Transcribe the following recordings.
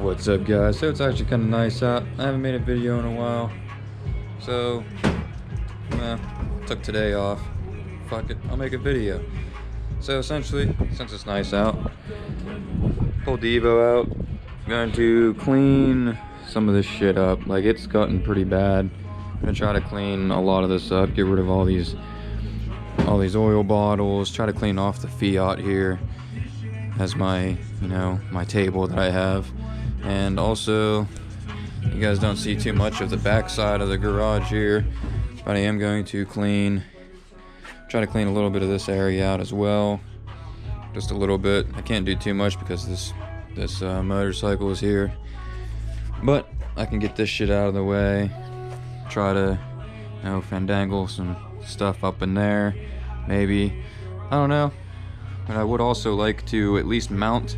What's up, guys? So it's actually kind of nice out. I haven't made a video in a while, so took today off. Fuck it, I'll make a video. So essentially, since it's nice out, pulled the Evo out. I'm going to clean some of this shit up. Like, it's gotten pretty bad. I'm gonna try to clean a lot of this up, get rid of all these oil bottles, try to clean off the Fiat here as my, my table that I have. And also, you guys don't see too much of the back side of the garage here, but I am going to try to clean a little bit of this area out as well. Just a little bit. I can't do too much because this motorcycle is here, but I can get this shit out of the way. Try to, fandangle some stuff up in there, maybe. I don't know. But I would also like to at least mount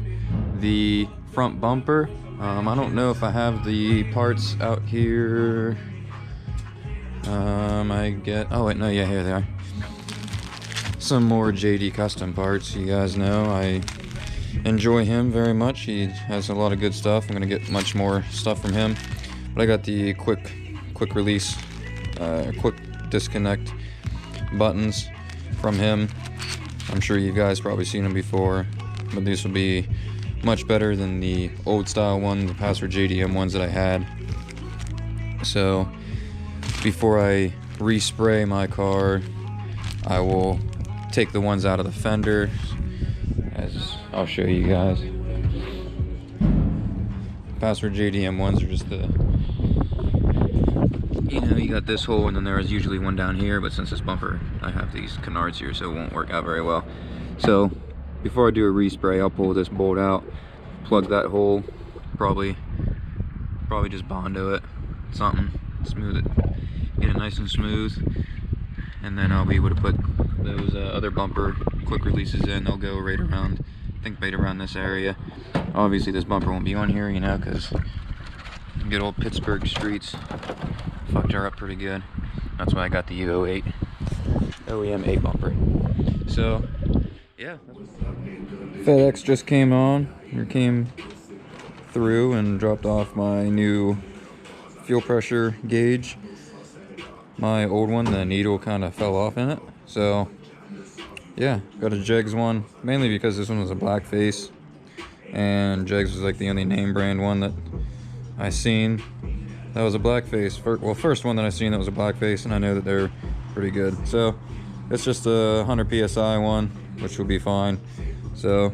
the front bumper. I don't know if I have the parts out here. Oh wait, no, yeah, here they are. Some more JD custom parts. You guys know I enjoy him very much. He has a lot of good stuff. I'm gonna get much more stuff from him. But I got the quick release, quick disconnect buttons from him. I'm sure you guys probably seen them before, but these will be much better than the old style one, the Password JDM ones that I had. So before I respray my car, I will take the ones out of the fender, as I'll show you guys. Password JDM ones are just the, you got this hole, and then there is usually one down here, but since this bumper, I have these canards here, so it won't work out very well. So before I do a respray, I'll pull this bolt out, plug that hole, probably just Bondo it, something, smooth it, get it nice and smooth, and then I'll be able to put those other bumper quick releases in. They'll go right around, I think right around this area. Obviously this bumper won't be on here, because good old Pittsburgh streets fucked her up pretty good. That's why I got the Evo VIII OEM 8 bumper. So yeah, FedEx just came through and dropped off my new fuel pressure gauge. My old one, the needle kind of fell off in it, so yeah, got a Jegs one, mainly because this one was a black face, and Jegs was like the only name brand one that I seen that was a black face. First one that I seen that was a black face, and I know that they're pretty good. So it's just a 100 psi one, which will be fine. So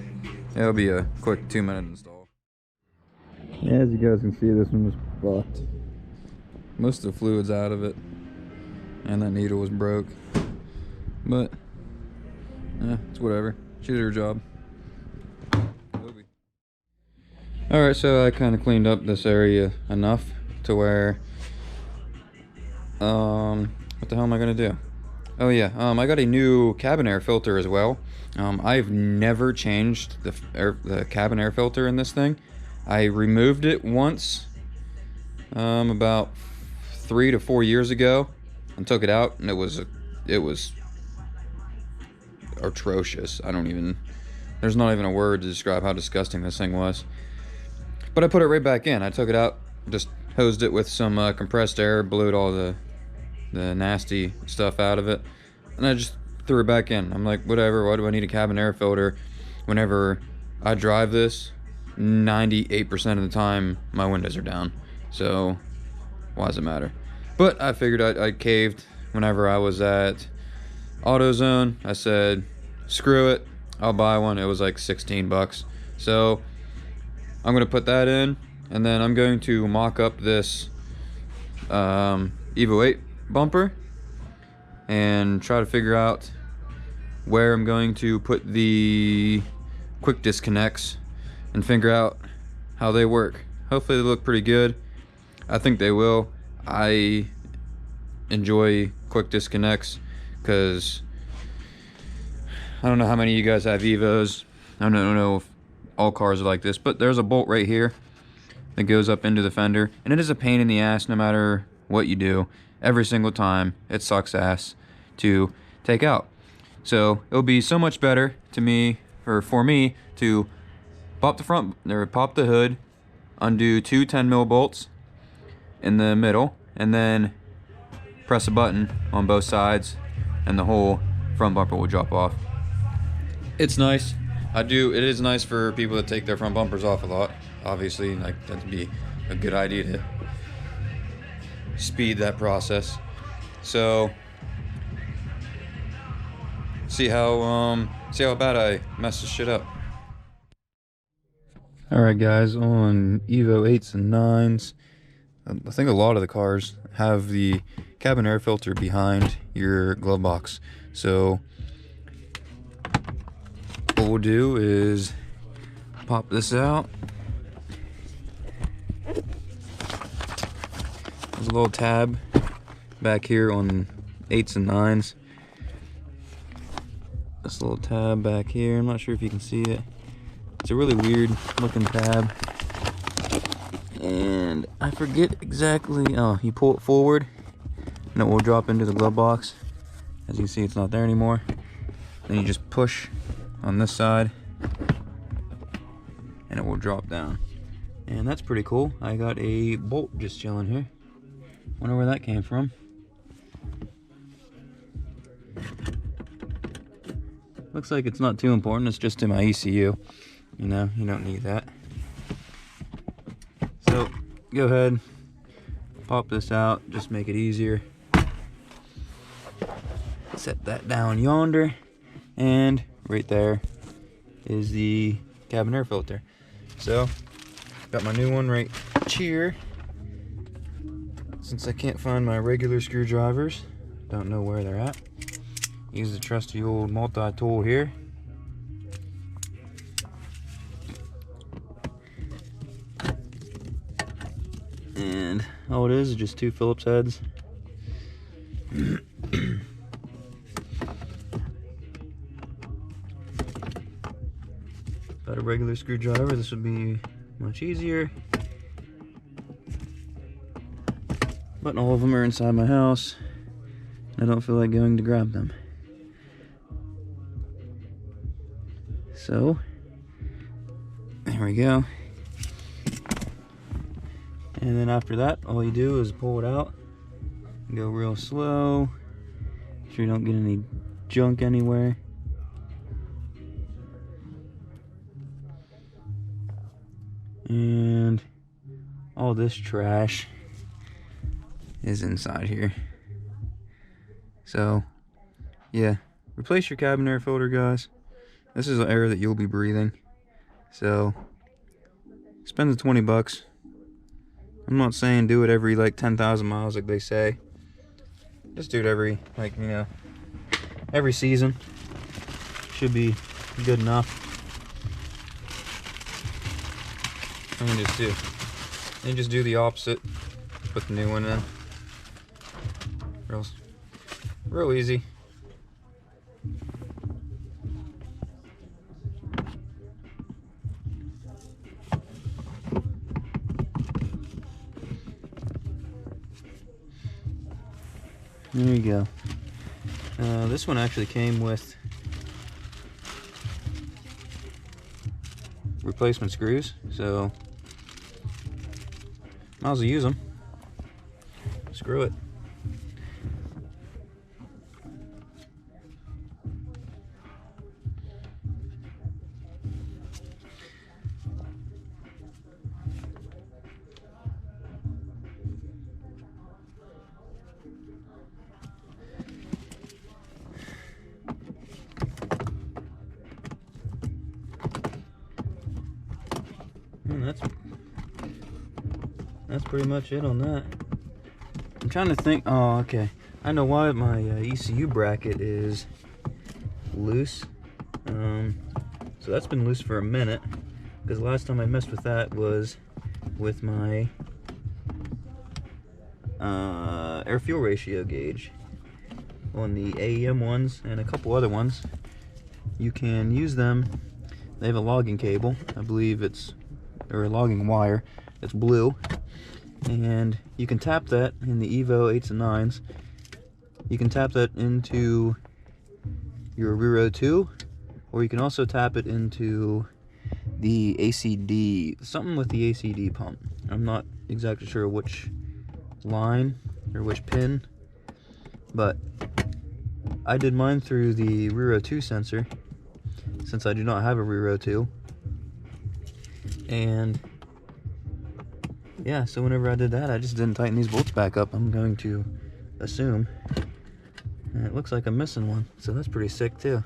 it'll be a quick 2-minute install. Yeah, as you guys can see, this one was fucked. Most of the fluid's out of it, and that needle was broke. But yeah, it's whatever. She did her job. Alright, so I kind of cleaned up this area enough to where, what the hell am I gonna do? Oh yeah, I got a new cabin air filter as well. I've never changed the cabin air filter in this thing. I removed it once, about 3 to 4 years ago, and took it out, and it was atrocious. There's not even a word to describe how disgusting this thing was. But I put it right back in. I took it out, just hosed it with some compressed air, blew all the nasty stuff out of it, and I just threw it back in. I'm like, whatever, why do I need a cabin air filter whenever I drive this? 98% of the time my windows are down, so why does it matter? But I figured I caved whenever I was at AutoZone. I said, screw it, I'll buy one. It was like 16 bucks. So I'm gonna put that in, and then I'm going to mock up this Evo VIII bumper and try to figure out where I'm going to put the quick disconnects and figure out how they work. Hopefully they look pretty good. I think they will. I enjoy quick disconnects because I don't know how many of you guys have Evos. I don't know if all cars are like this, but there's a bolt right here that goes up into the fender, and it is a pain in the ass no matter what you do. Every single time it sucks ass to take out. So it'll be so much better to me, or for me, to pop the front, or pop the hood, undo two 10mm bolts in the middle, and then press a button on both sides, and the whole front bumper will drop off. It's nice. It is nice for people that take their front bumpers off a lot. Obviously, like, that'd be a good idea to speed that process. So, see how bad I messed this shit up. Alright guys, on Evo 8s and 9s, I think a lot of the cars have the cabin air filter behind your glove box. So what we'll do is pop this out. There's a little tab back here on 8s and 9s. This little tab back here, I'm not sure if you can see it. It's a really weird looking tab. And I forget exactly, oh, you pull it forward and it will drop into the glove box. As you can see, it's not there anymore. Then you just push on this side and it will drop down. And that's pretty cool. I got a bolt just chilling here. Wonder where that came from. Looks like it's not too important, it's just in my ECU. You know, you don't need that. So, go ahead, pop this out, just make it easier. Set that down yonder, and right there is the cabin air filter. So, got my new one right here. Since I can't find my regular screwdrivers, don't know where they're at, use the trusty old multi-tool here. And all it is just two Phillips heads. Got a regular screwdriver, this would be much easier. But all of them are inside my house. I don't feel like going to grab them. So, there we go. And then after that, all you do is pull it out, go real slow, make sure you don't get any junk anywhere. And all this trash is inside here. So, yeah, replace your cabin air filter, guys. This is the air that you'll be breathing. So, spend the 20 bucks. I'm not saying do it every like 10,000 miles like they say. Just do it every, like, you know, every season. Should be good enough. And then just do the opposite. Put the new one in. Real easy. There you go. This one actually came with replacement screws, so might as well use them. Screw it. That's pretty much it on that. I'm trying to think. Oh, okay. I know why my ECU bracket is loose. So that's been loose for a minute, because the last time I messed with that was with my air fuel ratio gauge on the AEM ones and a couple other ones. You can use them. They have a logging cable, I believe it's, or a logging wire. It's blue, and you can tap that in the Evo 8s and 9s. You can tap that into your rear row 2, or you can also tap it into the ACD, something with the ACD pump. I'm not exactly sure which line or which pin, but I did mine through the Rero 2 sensor, since I do not have a Rero 2. And yeah, so whenever I did that, I just didn't tighten these bolts back up, I'm going to assume. And it looks like I'm missing one, so that's pretty sick too.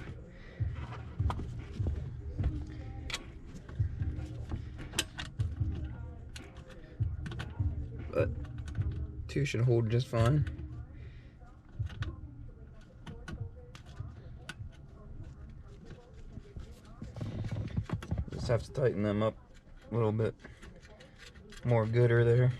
But 2 should hold just fine. Just have to tighten them up a little bit more gooder there.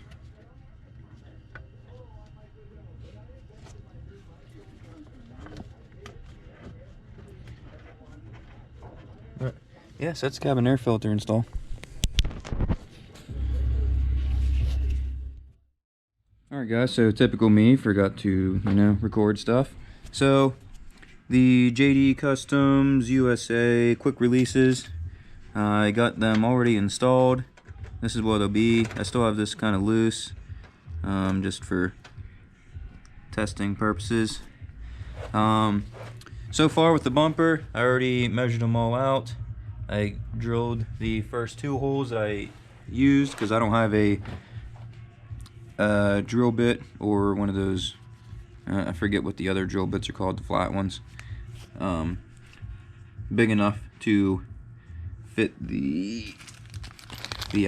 But yes, that's cabin air filter install. Alright guys, so typical me, forgot to, record stuff. So, the JD Customs USA quick releases, I got them already installed. This is what they'll be. I still have this kind of loose, just for testing purposes. So far with the bumper, I already measured them all out. I drilled the first 2 holes that I used because I don't have a drill bit or one of those, I forget what the other drill bits are called, the flat ones, big enough to fit the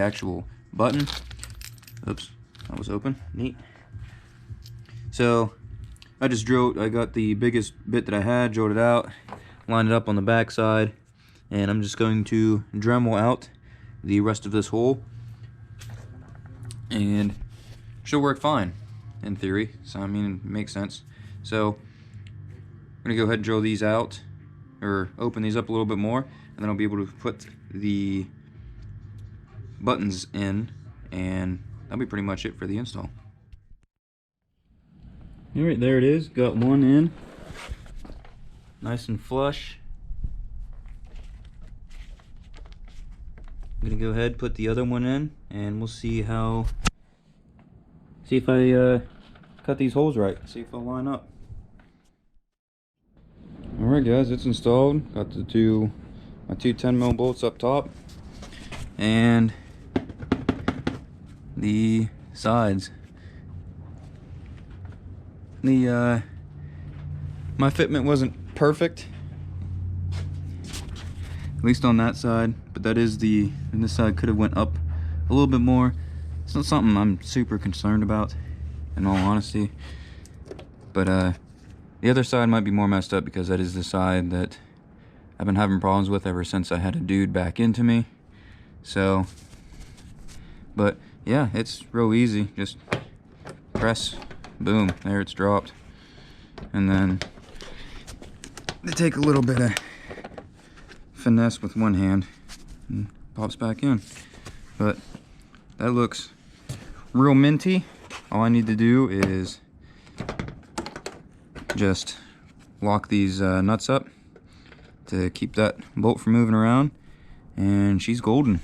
actual button. Oops, that was open. Neat. So I got the biggest bit that I had, drilled it out, lined it up on the back side, and I'm just going to Dremel out the rest of this hole, and should work fine in theory. So I mean, it makes sense. So I'm gonna go ahead and drill these out, or open these up a little bit more, and then I'll be able to put the buttons in, and that'll be pretty much it for the install. Alright, there it is. Got one in, nice and flush. I'm gonna go ahead, put the other one in, and we'll see if I cut these holes right, see if they'll line up. Alright guys, it's installed. Got my two 10mm bolts up top, and the sides. My fitment wasn't perfect, at least on that side, but and this side could have went up a little bit more. It's not something I'm super concerned about, in all honesty, but the other side might be more messed up because that is the side that I've been having problems with ever since I had a dude back into me. So, but yeah, it's real easy. Just press, boom, there it's dropped. And then they take a little bit of finesse with one hand and pops back in. But that looks real minty. All I need to do is just lock these nuts up to keep that bolt from moving around, and she's golden.